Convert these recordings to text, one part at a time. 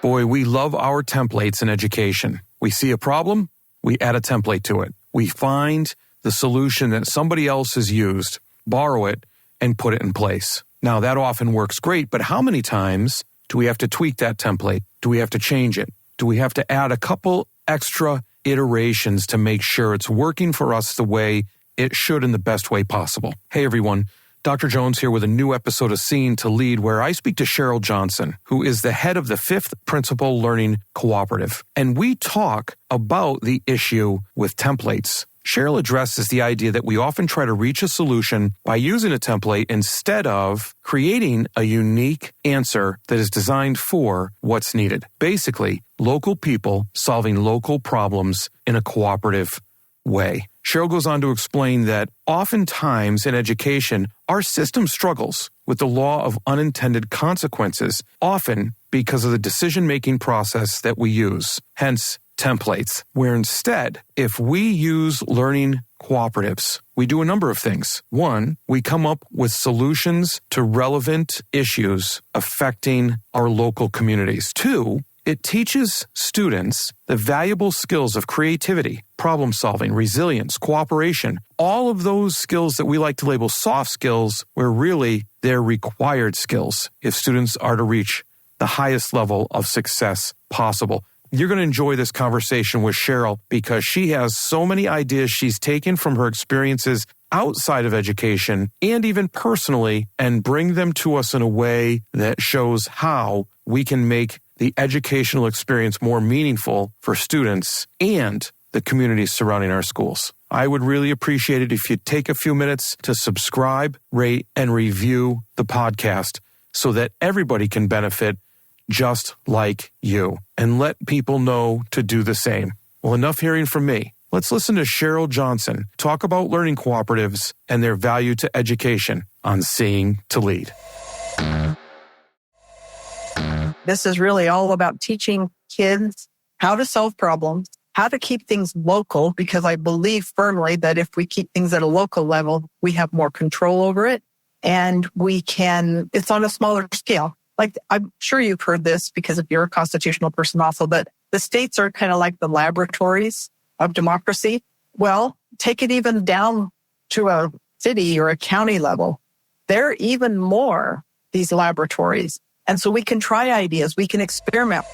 Boy, we love our templates in education. We see a problem, we add a template to it. We find the solution that somebody else has used, borrow it, and put it in place. Now, that often works great, but how many times do we have to tweak that template? Do we have to change it? Do we have to add a couple extra iterations to make sure it's working for us the way it should in the best way possible? Hey, everyone. Dr. Jones here with a new episode of Seeing to Lead, where I speak to Cheryl Johnson, who is the head of the Fifth Principle Learning Cooperative. And we talk about the issue with templates. Cheryl addresses the idea that we often try to reach a solution by using a template instead of creating a unique answer that is designed for what's needed. Basically, local people solving local problems in a cooperative way. Cheryl goes on to explain that oftentimes in education, our system struggles with the law of unintended consequences, often because of the decision-making process that we use, hence templates, where instead, if we use learning cooperatives, we do a number of things. One, we come up with solutions to relevant issues affecting our local communities. Two, it teaches students the valuable skills of creativity, problem solving, resilience, cooperation, all of those skills that we like to label soft skills, where really they're required skills if students are to reach the highest level of success possible. You're going to enjoy this conversation with Cheryl because she has so many ideas she's taken from her experiences outside of education and even personally and bring them to us in a way that shows how we can make the educational experience more meaningful for students and the communities surrounding our schools. I would really appreciate it if you'd take a few minutes to subscribe, rate, and review the podcast so that everybody can benefit just like you, and let people know to do the same. Well, enough hearing from me. Let's listen to Cheryl Johnson talk about learning cooperatives and their value to education on Seeing to Lead. This is really all about teaching kids how to solve problems, how to keep things local, because I believe firmly that if we keep things at a local level, we have more control over it, and it's on a smaller scale. Like, I'm sure you've heard this because if you're a constitutional person also, but the states are kind of like the laboratories of democracy. Well, take it even down to a city or a county level. They're even more these laboratories. And so we can try ideas, we can experiment.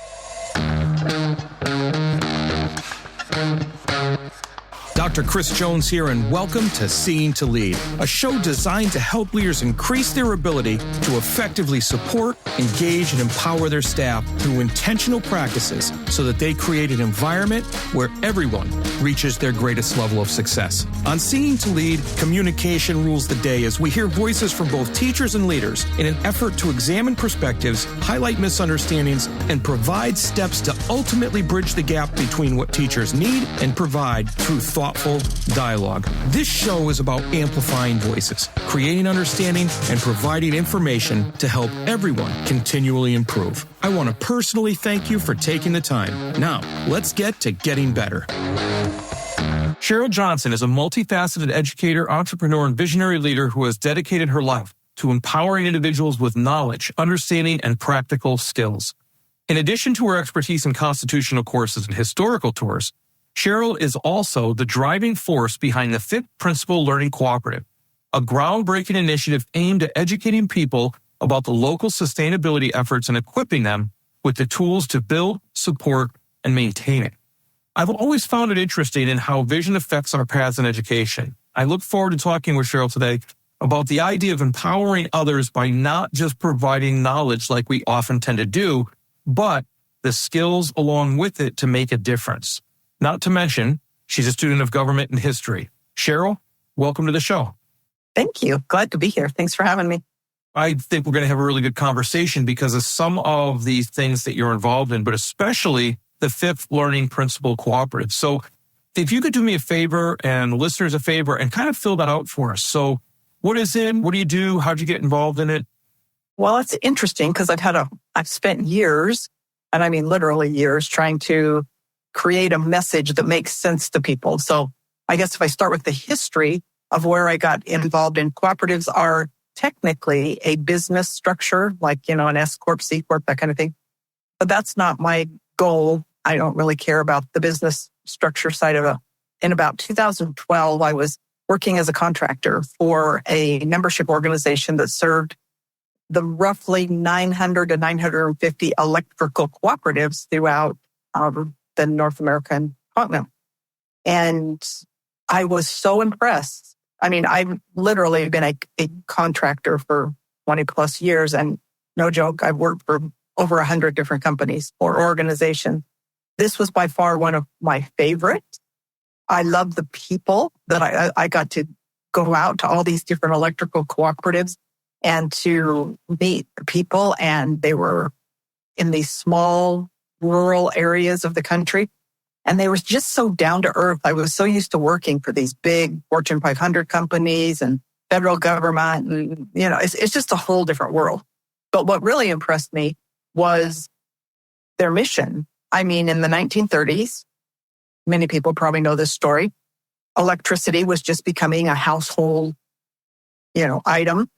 Dr. Chris Jones here, and welcome to Seeing to Lead, a show designed to help leaders increase their ability to effectively support, engage, and empower their staff through intentional practices so that they create an environment where everyone reaches their greatest level of success. On Seeing to Lead, communication rules the day as we hear voices from both teachers and leaders in an effort to examine perspectives, highlight misunderstandings, and provide steps to ultimately bridge the gap between what teachers need and provide through thoughtful dialogue. This show is about amplifying voices, creating understanding, and providing information to help everyone continually improve. I want to personally thank you for taking the time. Now, let's get to getting better. Cheryl Johnson is a multifaceted educator, entrepreneur, and visionary leader who has dedicated her life to empowering individuals with knowledge, understanding, and practical skills. In addition to her expertise in constitutional courses and historical tours, Cheryl is also the driving force behind the Fifth Principle Learning Cooperative, a groundbreaking initiative aimed at educating people about the local sustainability efforts and equipping them with the tools to build, support, and maintain it. I've always found it interesting in how vision affects our paths in education. I look forward to talking with Cheryl today about the idea of empowering others by not just providing knowledge like we often tend to do, but the skills along with it to make a difference. Not to mention, she's a student of government and history. Cheryl, welcome to the show. Thank you. Glad to be here. Thanks for having me. I think we're going to have a really good conversation because of some of these things that you're involved in, but especially the Fifth Learning Principle Cooperative. So if you could do me a favor and listeners a favor and kind of fill that out for us. So what is it? What do you do? How'd you get involved in it? Well, it's interesting because I've spent years, and I mean literally years, trying to create a message that makes sense to people. So I guess if I start with the history of where I got involved in, cooperatives are technically a business structure, like, an S Corp, C Corp, that kind of thing. but that's not my goal. I don't really care about the business structure side of it. In about 2012, I was working as a contractor for a membership organization that served the roughly 900 to 950 electrical cooperatives throughout the North American continent. And I was so impressed. I mean, I've literally been a contractor for 20 plus years. And no joke, I've worked for over 100 different companies or organizations. This was by far one of my favorites. I love the people that I got to go out to all these different electrical cooperatives and to meet people. And they were in these small rural areas of the country. And they were just so down to earth. I was so used to working for these big Fortune 500 companies and federal government. And, it's just a whole different world. But what really impressed me was their mission. I mean, in the 1930s, many people probably know this story. Electricity was just becoming a household, item.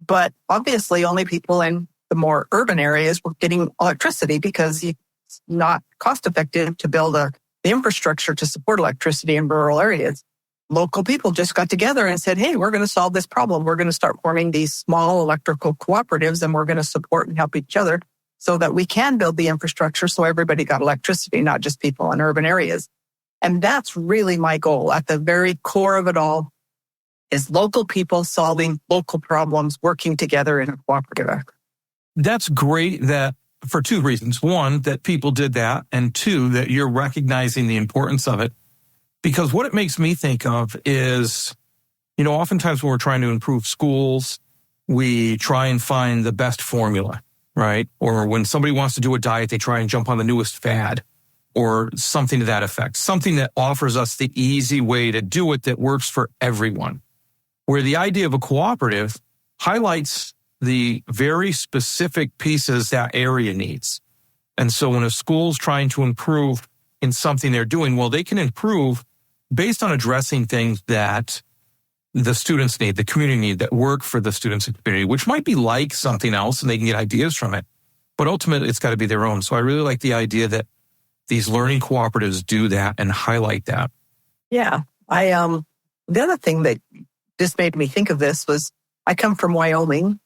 But obviously, only people in the more urban areas were getting electricity because it's not cost effective to build the infrastructure to support electricity in rural areas. Local people just got together and said, hey, we're going to solve this problem. We're going to start forming these small electrical cooperatives and we're going to support and help each other so that we can build the infrastructure so everybody got electricity, not just people in urban areas. And that's really my goal. At the very core of it all is local people solving local problems, working together in a cooperative effort. That's great that for two reasons. One, that people did that. And two, that you're recognizing the importance of it. Because what it makes me think of is, oftentimes when we're trying to improve schools, we try and find the best formula, right? Or when somebody wants to do a diet, they try and jump on the newest fad or something to that effect. Something that offers us the easy way to do it that works for everyone. Where the idea of a cooperative highlights the very specific pieces that area needs. And so when a school's trying to improve in something they're doing, well, they can improve based on addressing things that the students need, the community need, that work for the students and community, which might be like something else and they can get ideas from it. But ultimately, it's got to be their own. So I really like the idea that these learning cooperatives do that and highlight that. Yeah. The other thing that just made me think of this was I come from Wyoming.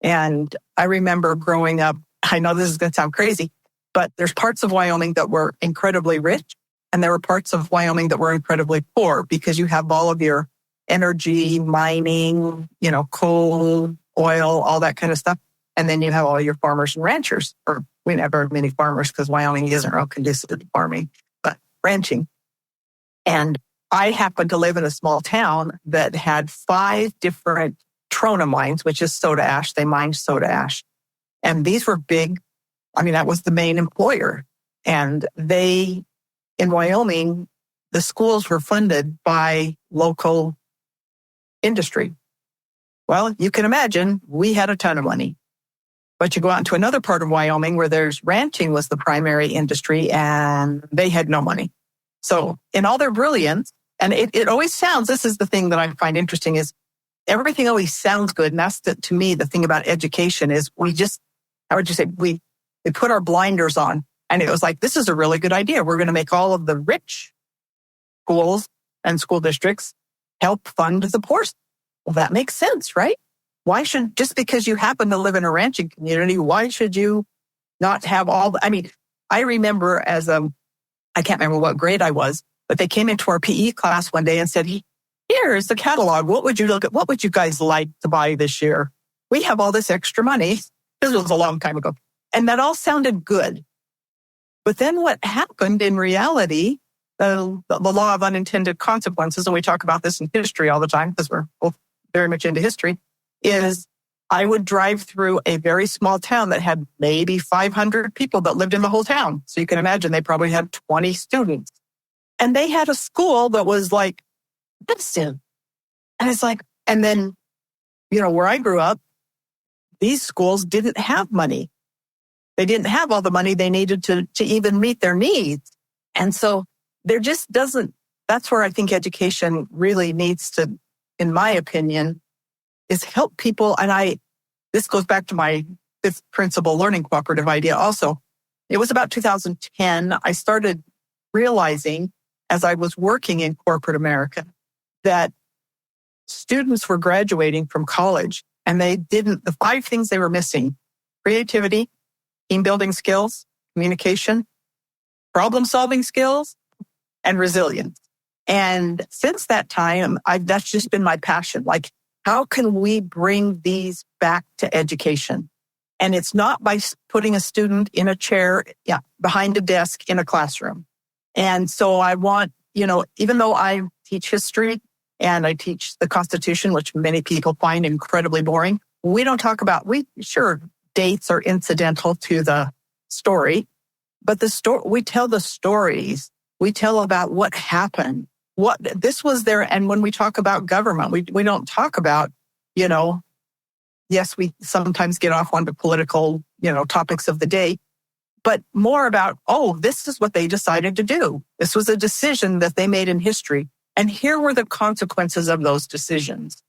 And I remember growing up, I know this is going to sound crazy, but there's parts of Wyoming that were incredibly rich. And there were parts of Wyoming that were incredibly poor because you have all of your energy, mining, coal, oil, all that kind of stuff. And then you have all your farmers and ranchers, or we never have many farmers because Wyoming isn't real conducive to farming, but ranching. And I happened to live in a small town that had 5 different trona mines, which is soda ash. They mined soda ash. And these were big. That was the main employer. And in Wyoming, the schools were funded by local industry. Well, you can imagine we had a ton of money. But you go out into another part of Wyoming where there's ranching was the primary industry and they had no money. So in all their brilliance, and it always sounds, this is the thing that I find interesting is everything always sounds good. And that's to me, the thing about education is we put our blinders on and it was like, this is a really good idea. We're going to make all of the rich schools and school districts help fund the poor. Well, that makes sense, right? Why should, just because you happen to live in a ranching community, why should you not have I remember I can't remember what grade I was, but they came into our PE class one day and said, here's the catalog. What would you guys like to buy this year? We have all this extra money. This was a long time ago. And that all sounded good. But then what happened in reality, the law of unintended consequences, and we talk about this in history all the time because we're both very much into history, is I would drive through a very small town that had maybe 500 people that lived in the whole town. So you can imagine they probably had 20 students. And they had a school that was like this in. And it's like, and then, where I grew up, these schools didn't have money. They didn't have all the money they needed to even meet their needs. And so there just doesn't, that's where I think education really needs to, in my opinion, is help people. And this goes back to my Fifth Principle Learning Cooperative idea also. It was about 2010. I started realizing as I was working in corporate America that students were graduating from college and the 5 things they were missing: creativity, team building skills, communication, problem solving skills, and resilience. And since that time, that's just been my passion. Like, how can we bring these back to education? And it's not by putting a student in a chair, behind a desk in a classroom. And so I want, even though I teach history and I teach the Constitution, which many people find incredibly boring, we don't talk about, dates are incidental to the story, but we tell the stories. We tell about what happened, what this was there. And when we talk about government, we don't talk about, yes, we sometimes get off onto political, topics of the day, but more about, this is what they decided to do. This was a decision that they made in history. And here were the consequences of those decisions.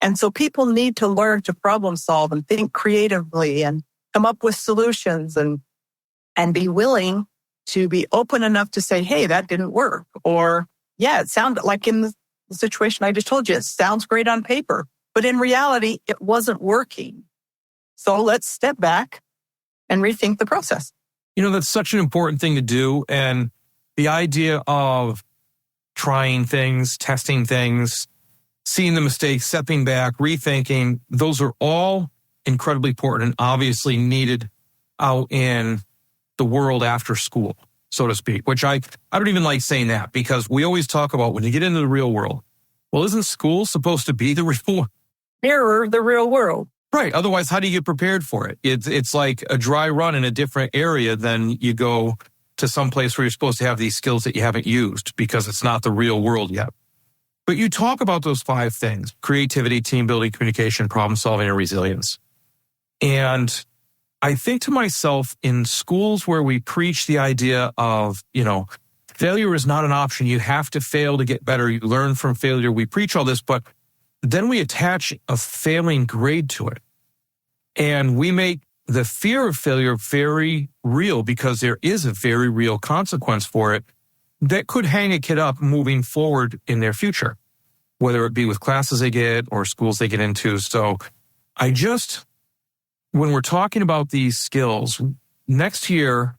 And so people need to learn to problem solve and think creatively and come up with solutions and be willing to be open enough to say, hey, that didn't work. Or, it sounded like in the situation I just told you, it sounds great on paper, but in reality, it wasn't working. So let's step back and rethink the process. That's such an important thing to do. And the idea of trying things, testing things, seeing the mistakes, stepping back, rethinking, those are all incredibly important and obviously needed out in the world after school, so to speak, which I don't even like saying that, because we always talk about when you get into the real world. Well, isn't school supposed to be the real world? Mirror the real world. Right. Otherwise, how do you get prepared for it? It's like a dry run in a different area than you go to some place where you're supposed to have these skills that you haven't used because it's not the real world yet. But you talk about those 5 things: creativity, team building, communication, problem solving, and resilience. And I think to myself, in schools where we preach the idea of, failure is not an option. You have to fail to get better. You learn from failure. We preach all this, but then we attach a failing grade to it. And we make the fear of failure very real, because there is a very real consequence for it that could hang a kid up moving forward in their future, whether it be with classes they get or schools they get into. So when we're talking about these skills, next year,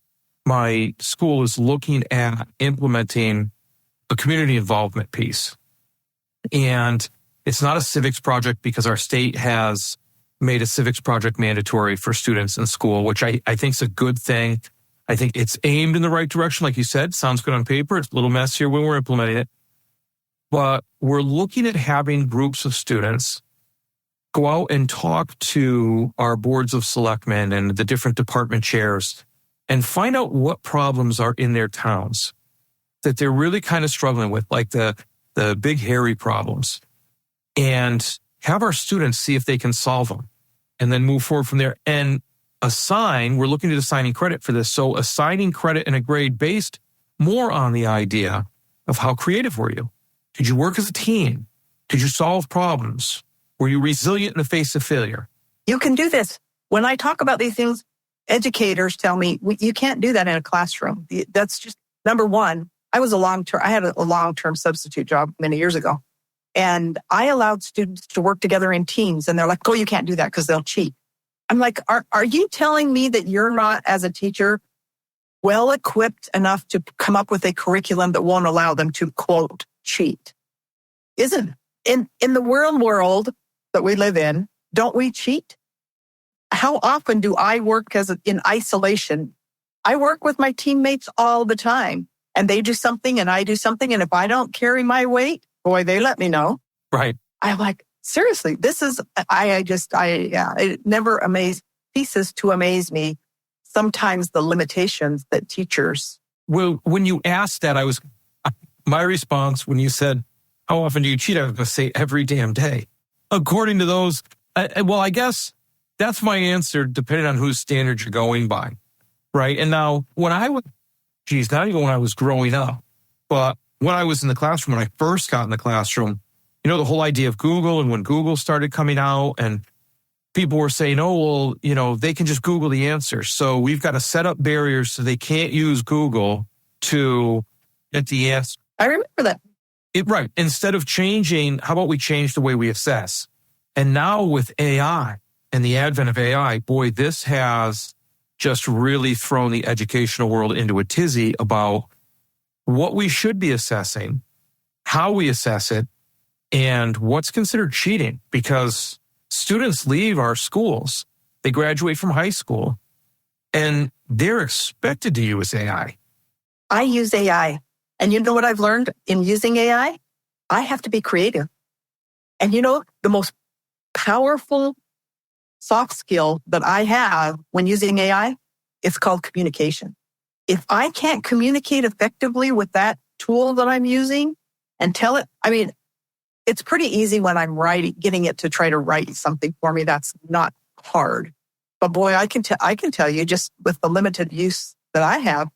my school is looking at implementing a community involvement piece. And it's not a civics project because our state has made a civics project mandatory for students in school, which I think is a good thing. I think it's aimed in the right direction. Like you said, sounds good on paper. It's a little messier when we're implementing it. But we're looking at having groups of students go out and talk to our boards of selectmen and the different department chairs and find out what problems are in their towns that they're really kind of struggling with, like the big, hairy problems, and have our students see if they can solve them and then move forward from there. And we're looking at assigning credit for this. So assigning credit and a grade based more on the idea of how creative were you? Did you work as a team? Did you solve problems? Were you resilient in the face of failure? You can do this. When I talk about these things, educators tell me, you can't do that in a classroom. That's just, number one, I had a long-term substitute job many years ago. And I allowed students to work together in teams. And they're like, you can't do that because they'll cheat. I'm like, are you telling me that you're not, as a teacher, well-equipped enough to come up with a curriculum that won't allow them to, quote, cheat? Isn't in the world that we live in, don't we cheat? How often do I work in isolation? I work with my teammates all the time, and they do something and I do something. And if I don't carry my weight, boy, they let me know. Right. I'm like, seriously, it never ceases to amaze me. Sometimes the limitations that teachers. Well, when you asked that, my response when you said, how often do you cheat? I was going to say every damn day. According to those, I guess that's my answer, depending on whose standards you're going by, right? And now, not even when I was growing up, but when I was in the classroom, when I first got in the classroom, the whole idea of Google and when Google started coming out, and people were saying, oh, well, they can just Google the answer. So we've got to set up barriers so they can't use Google to get the answer. I remember that. Right. Instead of changing, how about we change the way we assess? And now with AI and the advent of AI, boy, this has just really thrown the educational world into a tizzy about what we should be assessing, how we assess it, and what's considered cheating. Because students leave our schools, they graduate from high school, and they're expected to use AI. I use AI. And you know what I've learned in using AI? I have to be creative. And the most powerful soft skill that I have when using AI, it's called communication. If I can't communicate effectively with that tool that I'm using and tell it, it's pretty easy when I'm getting it to try to write something for me. That's not hard. But boy, I can tell you just with the limited use that I have,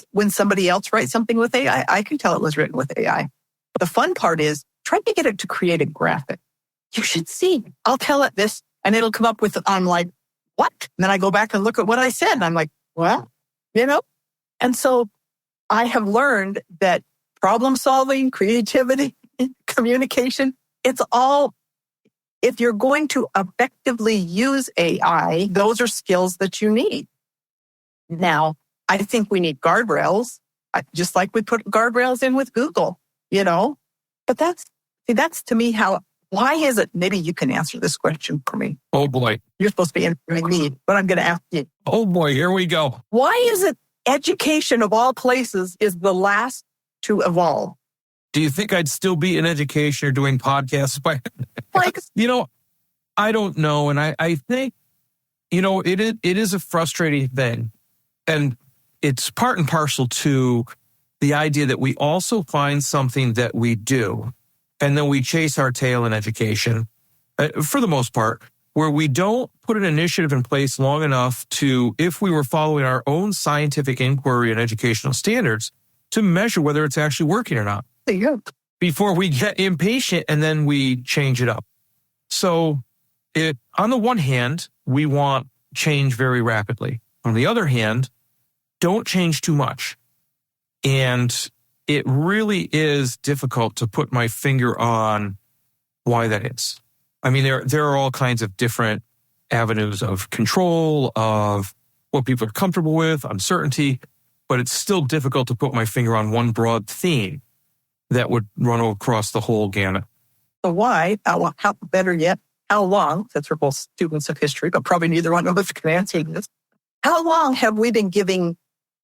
when somebody else writes something with AI, I can tell it was written with AI. But the fun part is trying to get it to create a graphic. You should see. I'll tell it this, and it'll come up with, I'm like, what? And then I go back and look at what I said, and I'm like, well, And so I have learned that problem solving, creativity, communication, it's all, if you're going to effectively use AI, those are skills that you need. Now, I think we need guardrails, just like we put guardrails in with Google, But that's to me why is it, maybe you can answer this question for me. Oh boy. You're supposed to be answering me, but I'm going to ask you. Oh boy, here we go. Why is it education of all places is the last to evolve? Do you think I'd still be in education or doing podcasts? I don't know. And I think, it is a frustrating thing. And it's part and parcel to the idea that we also find something that we do, and then we chase our tail in education, for the most part, where we don't put an initiative in place long enough to, if we were following our own scientific inquiry and educational standards, to measure whether it's actually working or not. Yeah. Before we get impatient and then we change it up. So on the one hand, we want change very rapidly. On the other hand, don't change too much. And it really is difficult to put my finger on why that is. There are all kinds of different avenues of control, of what people are comfortable with, uncertainty, but it's still difficult to put my finger on one broad theme that would run across the whole gamut. So why, better yet, how long, since we're both students of history, but probably neither one of us can answer this, how long have we been giving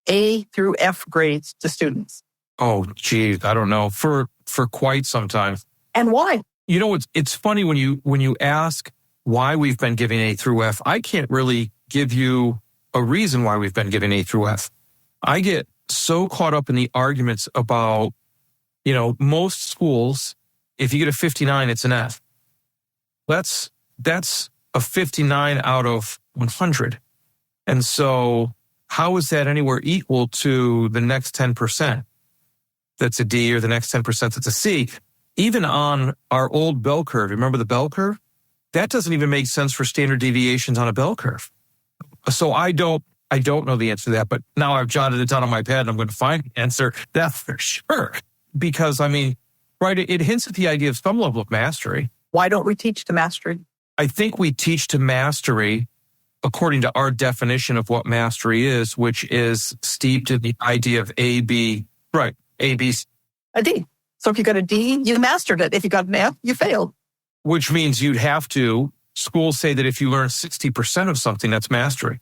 A through F grades to students? Oh, geez, I don't know. For quite some time. And why? It's funny when you ask why we've been giving A through F, I can't really give you a reason why we've been giving A through F. I get so caught up in the arguments about, most schools, if you get a 59, it's an F. That's a 59 out of 100. And so how is that anywhere equal to the next 10%? That's a D, or the next 10% that's a C. Even on our old bell curve, remember the bell curve? That doesn't even make sense for standard deviations on a bell curve. So I don't know the answer to that, but now I've jotted it down on my pad and I'm going to find the answer. That's for sure. Because, right, it hints at the idea of some level of mastery. Why don't we teach to mastery? I think we teach to mastery according to our definition of what mastery is, which is steeped in the idea of A, B, right, A, B, C. A D. So if you got a D, you mastered it. If you got an F, you failed. Which means schools say that if you learn 60% of something, that's mastery.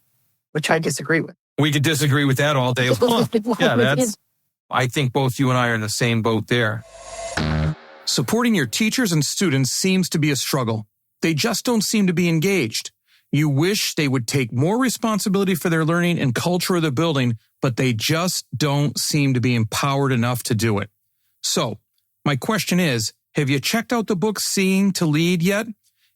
Which I disagree with. We could disagree with that all day long. I think both you and I are in the same boat there. Supporting your teachers and students seems to be a struggle. They just don't seem to be engaged. You wish they would take more responsibility for their learning and culture of the building, but they just don't seem to be empowered enough to do it. So, my question is, have you checked out the book Seeing to Lead yet?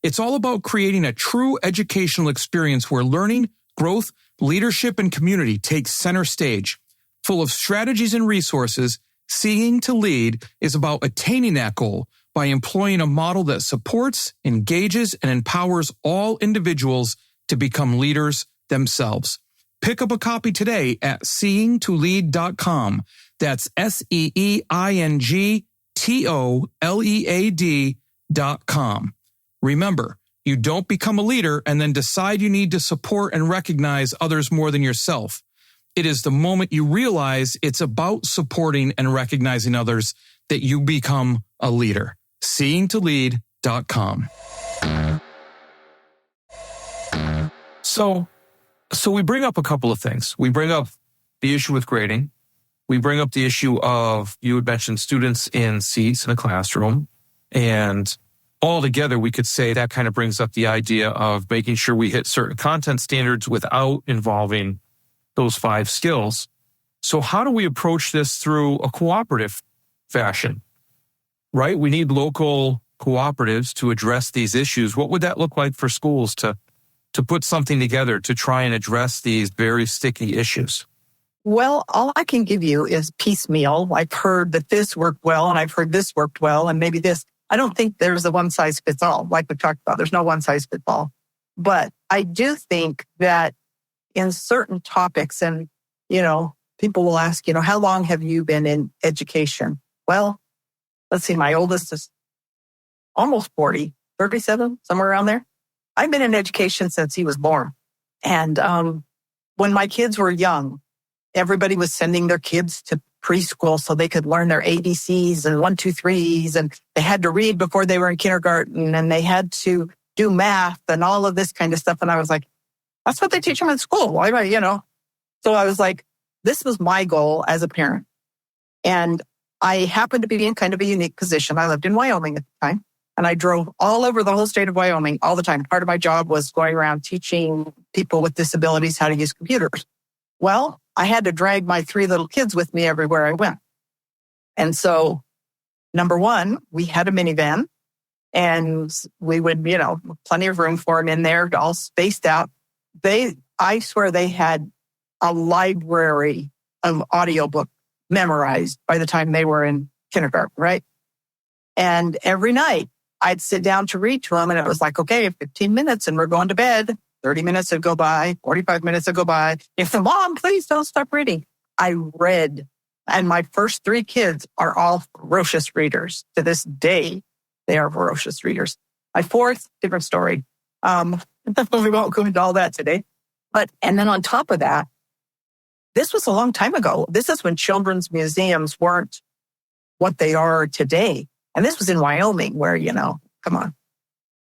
It's all about creating a true educational experience where learning, growth, leadership, and community take center stage. Full of strategies and resources, Seeing to Lead is about attaining that goal by employing a model that supports, engages, and empowers all individuals to become leaders themselves. Pick up a copy today at seeingtolead.com. That's seeingtolead.com. Remember, you don't become a leader and then decide you need to support and recognize others more than yourself. It is the moment you realize it's about supporting and recognizing others that you become a leader. seeingtolead.com. So we bring up a couple of things. We bring up the issue with grading. We bring up the issue of, you had mentioned students in seats in a classroom. And all together, we could say that kind of brings up the idea of making sure we hit certain content standards without involving those 5 skills. So how do we approach this through a cooperative fashion, right? We need local cooperatives to address these issues. What would that look like for schools to put something together to try and address these very sticky issues? Well, all I can give you is piecemeal. I've heard that this worked well, and I've heard this worked well, and maybe this. I don't think there's a one-size-fits-all, like we talked about. There's no one-size-fits-all. But I do think that in certain topics, and, people will ask, how long have you been in education? Well, let's see, my oldest is almost 40, 37, somewhere around there. I've been in education since he was born. And when my kids were young, everybody was sending their kids to preschool so they could learn their ABCs and 1, 2, 3s, and they had to read before they were in kindergarten, and they had to do math and all of this kind of stuff. And I was like, that's what they teach them in school. Why, So I was like, this was my goal as a parent. And I happened to be in kind of a unique position. I lived in Wyoming at the time, and I drove all over the whole state of Wyoming all the time. Part of my job was going around teaching people with disabilities how to use computers. Well, I had to drag my 3 little kids with me everywhere I went. And so, number one, we had a minivan, and we would, plenty of room for them in there, all spaced out. I swear they had a library of audiobook memorized by the time they were in kindergarten, right? And every night I'd sit down to read to them, and it was like, okay, 15 minutes and we're going to bed. 30 minutes would go by, 45 minutes would go by. If the mom, please don't stop reading. I read, and my first 3 kids are all ferocious readers. To this day, they are ferocious readers. My 4th, different story. We won't go into all that today. And then on top of that, this was a long time ago. This is when children's museums weren't what they are today. And this was in Wyoming where, come on.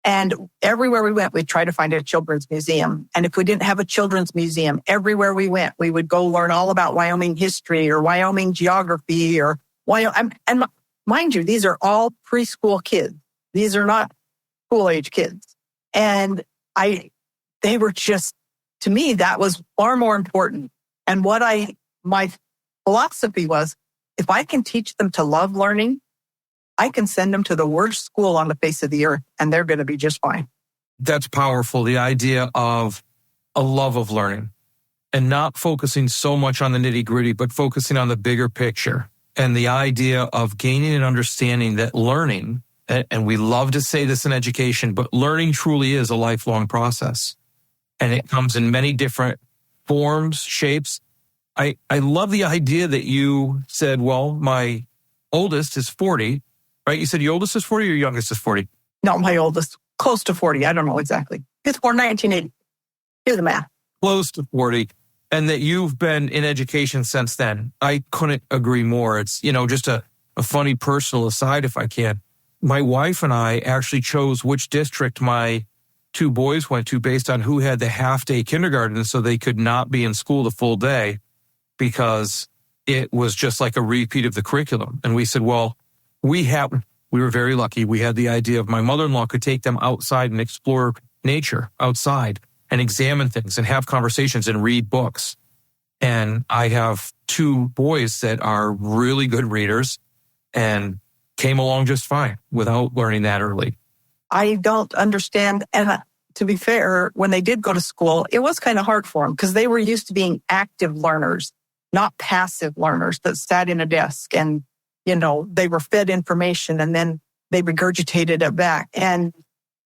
And everywhere we went, we'd try to find a children's museum. And if we didn't have a children's museum, everywhere we went, we would go learn all about Wyoming history or Wyoming geography or Wyoming. And mind you, these are all preschool kids. These are not school-age kids. And they were just, to me, that was far more important. And my philosophy was, if I can teach them to love learning, I can send them to the worst school on the face of the earth, and they're going to be just fine. That's powerful. The idea of a love of learning and not focusing so much on the nitty gritty, but focusing on the bigger picture, and the idea of gaining an understanding that learning, and we love to say this in education, but learning truly is a lifelong process. And it comes in many different forms, shapes. I love the idea that you said, well, my oldest is 40. Right? You said your oldest is 40 or your youngest is 40? No, my oldest, close to 40. I don't know exactly. It's born 1980. Do the math. Close to 40. And that you've been in education since then. I couldn't agree more. It's, just a funny personal aside if I can. My wife and I actually chose which district my 2 boys went to based on who had the half-day kindergarten so they could not be in school the full day because it was just like a repeat of the curriculum. And we said, well, we were very lucky. We had the idea of my mother-in-law could take them outside and explore nature outside and examine things and have conversations and read books. And I have 2 boys that are really good readers and came along just fine without learning that early. I don't understand. And to be fair, when they did go to school, it was kind of hard for them because they were used to being active learners, not passive learners that sat in a desk and they were fed information and then they regurgitated it back. And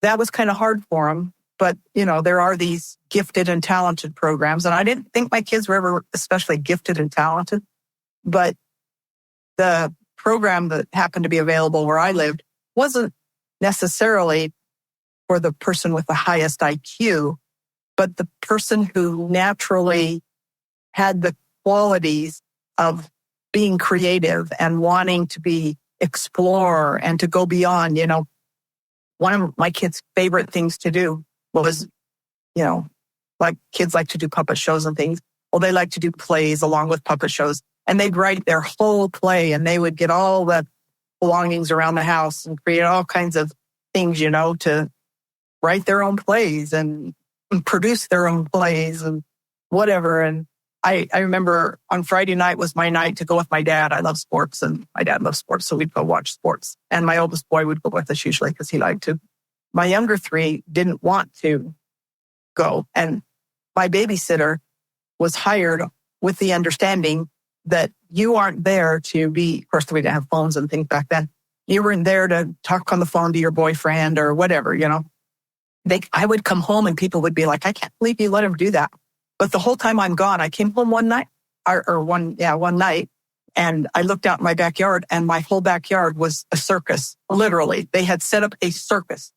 that was kind of hard for them. But, there are these gifted and talented programs. And I didn't think my kids were ever especially gifted and talented. But the program that happened to be available where I lived wasn't necessarily for the person with the highest IQ, but the person who naturally had the qualities of being creative and wanting to explore and to go beyond. One of my kids' favorite things to do was, like kids like to do puppet shows and things. Well, they like to do plays along with puppet shows, and they'd write their whole play, and they would get all the belongings around the house and create all kinds of things, to write their own plays and produce their own plays and whatever. And I remember on Friday night was my night to go with my dad. I love sports and my dad loves sports. So we'd go watch sports. And my oldest boy would go with us usually because he liked to. My younger three didn't want to go. And my babysitter was hired with the understanding that you aren't there to be, of course, we didn't have phones and things back then. You weren't there to talk on the phone to your boyfriend or whatever, I would come home and people would be like, I can't believe you let him do that. But the whole time I'm gone, I came home one night, one night, and I looked out in my backyard, and my whole backyard was a circus. Literally, they had set up a circus,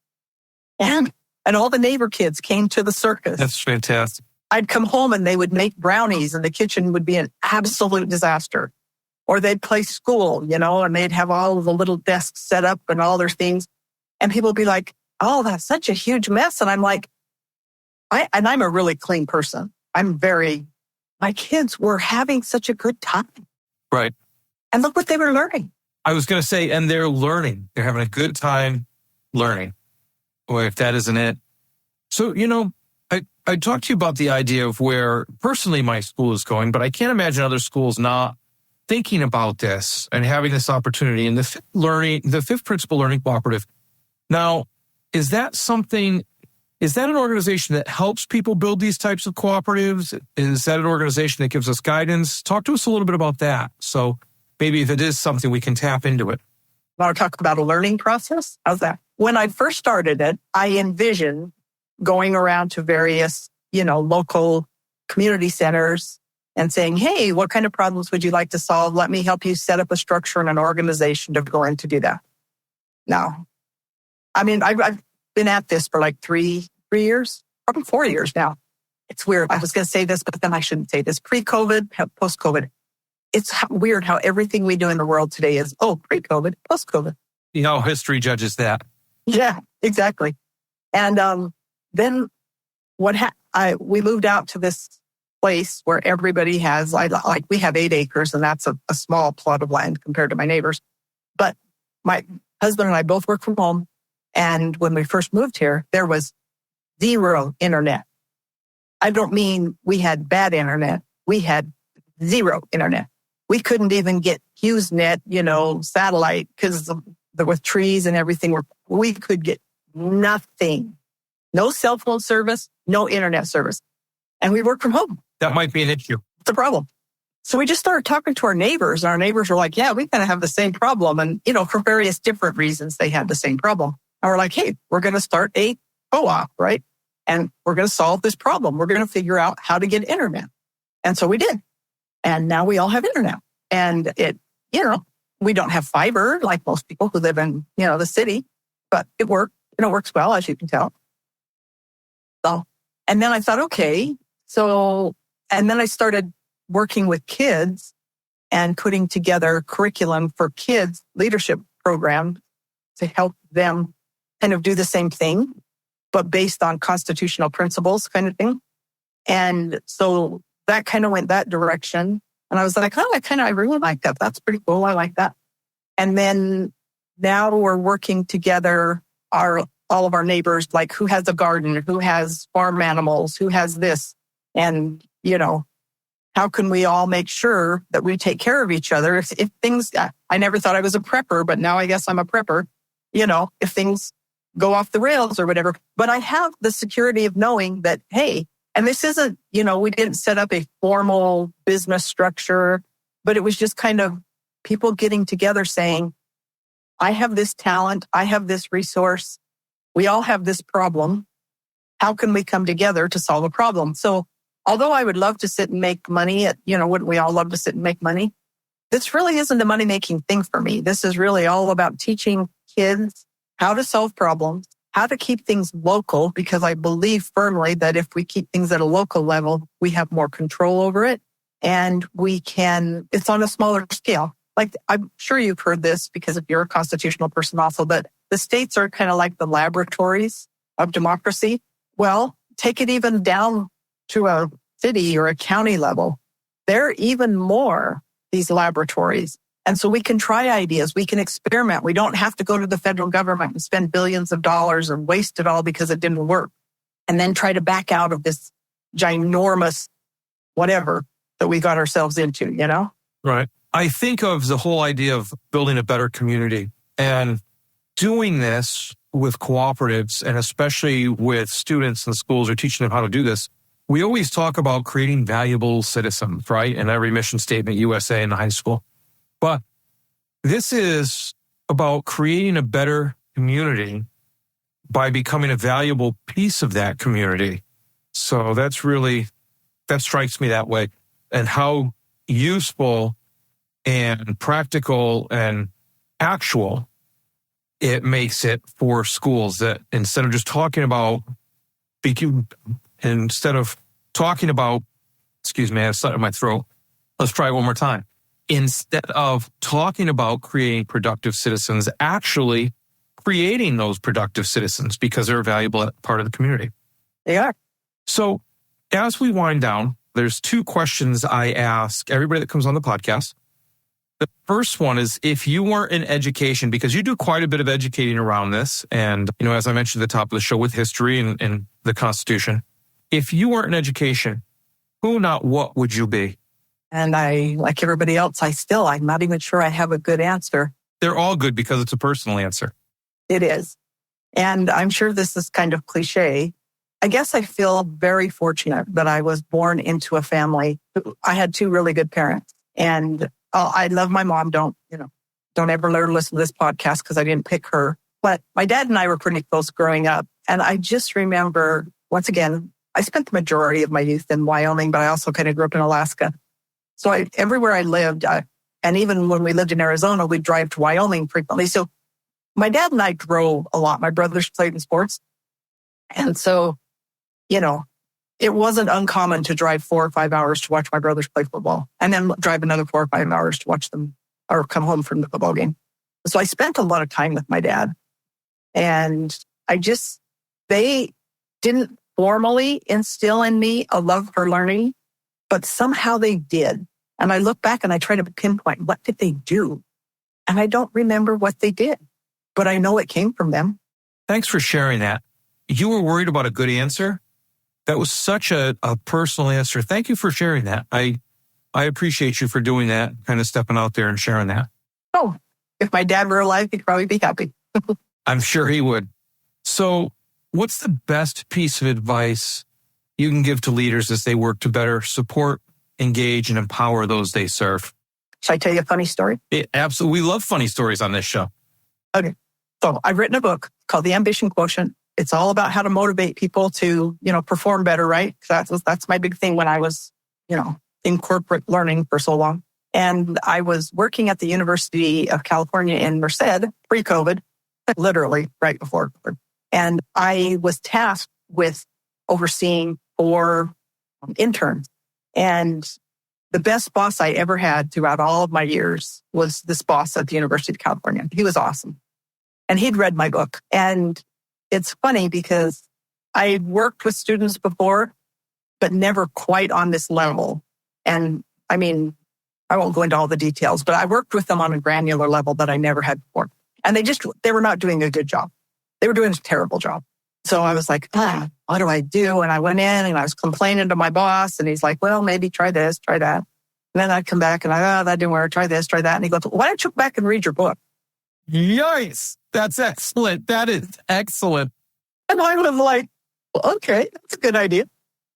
and all the neighbor kids came to the circus. That's fantastic. I'd come home and they would make brownies, and the kitchen would be an absolute disaster. Or they'd play school, and they'd have all of the little desks set up and all their things, and people would be like, "Oh, that's such a huge mess." And I'm like, I'm a really clean person. My kids were having such a good time. Right. And look what they were learning. I was going to say, and they're learning. They're having a good time learning. Or if that isn't it. So, I talked to you about the idea of where personally my school is going, but I can't imagine other schools not thinking about this and having this opportunity in the Fifth Principle Learning Cooperative. Now, is that an organization that helps people build these types of cooperatives? Is that an organization that gives us guidance? Talk to us a little bit about that. So maybe if it is something, we can tap into it. Want to talk about a learning process? How's that? When I first started it, I envisioned going around to various, local community centers and saying, hey, what kind of problems would you like to solve? Let me help you set up a structure and an organization to go in to do that. Now, I've been at this for like three years, probably 4 years now. It's weird. I was going to say this, but then I shouldn't say this. Pre-COVID, post-COVID. It's weird how everything we do in the world today is, pre-COVID, post-COVID. History judges that. Yeah, exactly. And then we moved out to this place where everybody has, we have 8 acres, and that's a small plot of land compared to my neighbors. But my husband and I both work from home. And when we first moved here, there was 0 internet. I don't mean we had bad internet. We had 0 internet. We couldn't even get HughesNet, satellite, because with trees and everything, we could get nothing. No cell phone service, no internet service. And we work from home. That might be an issue. It's a problem. So we just started talking to our neighbors, and our neighbors were like, yeah, we kind of have the same problem. And, for various different reasons, they had the same problem. And we're like, hey, we're going to start a co-op, right? And we're going to solve this problem. We're going to figure out how to get internet. And so we did. And now we all have internet. And it, we don't have fiber like most people who live in, the city, but it works. It works well, as you can tell. So, and then I thought, okay. And then I started working with kids and putting together curriculum for kids, leadership program to help them kind of do the same thing, but based on constitutional principles kind of thing. And so that kind of went that direction. And I was like, I really like that. That's pretty cool. I like that. And then now we're working together, all of our neighbors, like who has a garden, who has farm animals, who has this. And, how can we all make sure that we take care of each other? If things, I never thought I was a prepper, but now I guess I'm a prepper, if things go off the rails or whatever. But I have the security of knowing that, hey, and this isn't, we didn't set up a formal business structure, but it was just kind of people getting together saying, I have this talent. I have this resource. We all have this problem. How can we come together to solve a problem? So although I would love to sit and make money wouldn't we all love to sit and make money? This really isn't a money-making thing for me. This is really all about teaching kids how to solve problems, how to keep things local, because I believe firmly that if we keep things at a local level, we have more control over it and it's on a smaller scale. Like, I'm sure you've heard this because if you're a constitutional person also, but the states are kind of like the laboratories of democracy. Well, take it even down to a city or a county level. They're even more these laboratories. And so we can try ideas. We can experiment. We don't have to go to the federal government and spend billions of dollars and waste it all because it didn't work. And then try to back out of this ginormous whatever that we got ourselves into, Right. I think of the whole idea of building a better community and doing this with cooperatives, and especially with students in schools or teaching them how to do this. We always talk about creating valuable citizens, right? In every mission statement, USA in high school. But this is about creating a better community by becoming a valuable piece of that community. So that strikes me that way. And how useful and practical and actual it makes it for schools, that instead of just talking about, excuse me, I have something in my throat. Let's try it one more time. Instead of talking about creating productive citizens, actually creating those productive citizens because they're a valuable part of the community. They are. So as we wind down, there's two questions I ask everybody that comes on the podcast. The first one is, if you weren't in education, because you do quite a bit of educating around this, and, as I mentioned at the top of the show with history and the Constitution, if you weren't in education, who, not what, would you be? And I, like everybody else, I'm not even sure I have a good answer. They're all good because it's a personal answer. It is. And I'm sure this is kind of cliche. I guess I feel very fortunate that I was born into a family. I had two really good parents, and I love my mom. Don't ever let her listen to this podcast because I didn't pick her. But my dad and I were pretty close growing up. And I just remember, once again, I spent the majority of my youth in Wyoming, but I also kind of grew up in Alaska. So everywhere I lived, and even when we lived in Arizona, we'd drive to Wyoming frequently. So my dad and I drove a lot. My brothers played in sports. And so, it wasn't uncommon to drive 4 or 5 hours to watch my brothers play football and then drive another 4 or 5 hours to watch them or come home from the football game. So I spent a lot of time with my dad, and they didn't formally instill in me a love for learning, but somehow they did. And I look back and I try to pinpoint, what did they do? And I don't remember what they did, but I know it came from them. Thanks for sharing that. You were worried about a good answer. That was such a personal answer. Thank you for sharing that. I appreciate you for doing that, kind of stepping out there and sharing that. Oh, if my dad were alive, he'd probably be happy. I'm sure he would. So what's the best piece of advice you can give to leaders as they work to better support, engage, and empower those they serve? Should I tell you a funny story? Absolutely. We love funny stories on this show. Okay. So I've written a book called The Ambition Quotient. It's all about how to motivate people to, perform better, right? That's my big thing when I was, in corporate learning for so long. And I was working at the University of California in Merced pre-COVID, literally right before COVID. And I was tasked with overseeing 4 interns. And the best boss I ever had throughout all of my years was this boss at the University of California. He was awesome. And he'd read my book. And it's funny because I worked with students before, but never quite on this level. And I mean, I won't go into all the details, but I worked with them on a granular level that I never had before. And they were not doing a good job. They were doing a terrible job. So I was like, what do I do? And I went in and I was complaining to my boss, and he's like, well, maybe try this, try that. And then I'd come back and that didn't work. Try this, try that. And he goes, why don't you go back and read your book? Yikes. That's excellent. That is excellent. And I was like, well, okay, that's a good idea.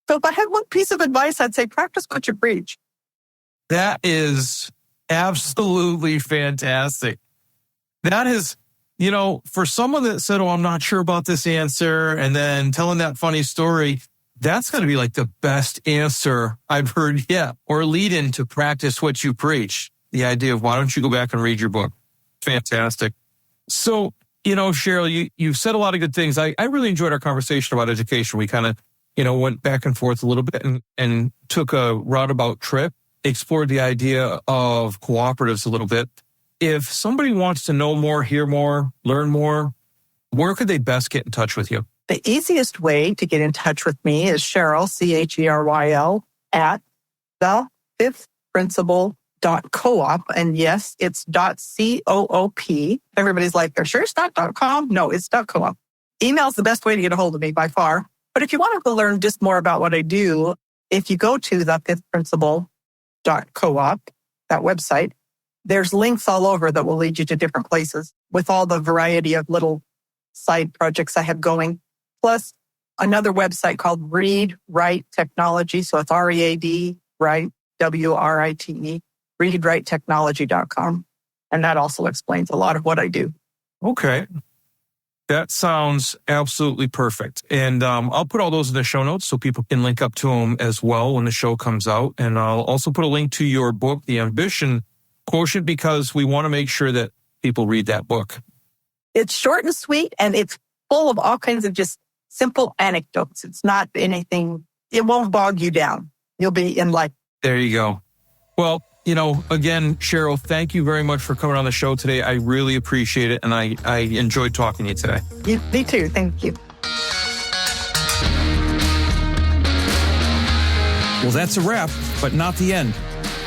So if I had one piece of advice, I'd say practice what you preach. That is absolutely fantastic. That is, for someone that said, I'm not sure about this answer, and then telling that funny story, that's going to be like the best answer I've heard yet, or lead in to practice what you preach. The idea of why don't you go back and read your book? Fantastic. So, Cheryl, you've said a lot of good things. I really enjoyed our conversation about education. We kind of, went back and forth a little bit and took a roundabout trip, explored the idea of cooperatives a little bit. If somebody wants to know more, hear more, learn more, where could they best get in touch with you? The easiest way to get in touch with me is Cheryl, Cheryl, at the Fifth Principle .coop. And yes, it's .coop. Everybody's like, they're sure it's not .com? No, it's .coop. Email's the best way to get a hold of me by far. But if you want to learn just more about what I do, if you go to the Fifth Principle .coop, that website, there's links all over that will lead you to different places with all the variety of little side projects I have going. Plus another website called Read Write Technology. So it's READ, right? WRITE, readwritetechnology.com. And that also explains a lot of what I do. Okay. That sounds absolutely perfect. And I'll put all those in the show notes so people can link up to them as well when the show comes out. And I'll also put a link to your book, The Ambition Quotient, because we want to make sure that people read that book. It's short and sweet, and it's full of all kinds of just simple anecdotes. It's not anything, it won't bog you down. You'll be enlightened. There you go. Well, again, Cheryl, thank you very much for coming on the show today. I really appreciate it, and I enjoyed talking to you today. Me too. Thank you. Well, that's a wrap, but not the end.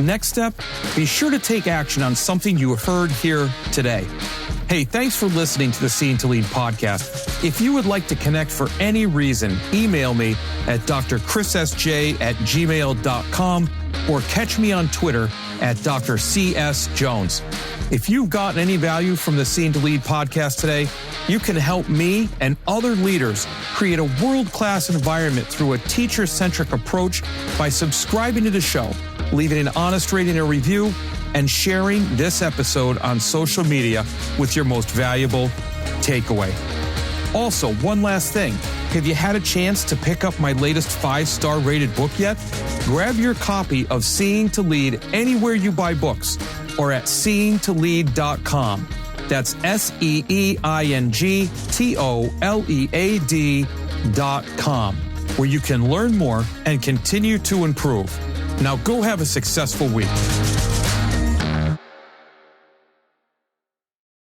Next step, be sure to take action on something you heard here today. Hey, thanks for listening to the Seeing to Lead podcast. If you would like to connect for any reason, email me at drchrissj@gmail.com or catch me on Twitter at Dr. C.S. Jones. If you've gotten any value from the Seeing to Lead podcast today, you can help me and other leaders create a world-class environment through a teacher-centric approach by subscribing to the show, leaving an honest rating and review, and sharing this episode on social media with your most valuable takeaway. Also, one last thing. Have you had a chance to pick up my latest 5-star rated book yet? Grab your copy of Seeing to Lead anywhere you buy books or at seeingtolead.com. That's SEEINGTOLEAD.com, where you can learn more and continue to improve. Now go have a successful week.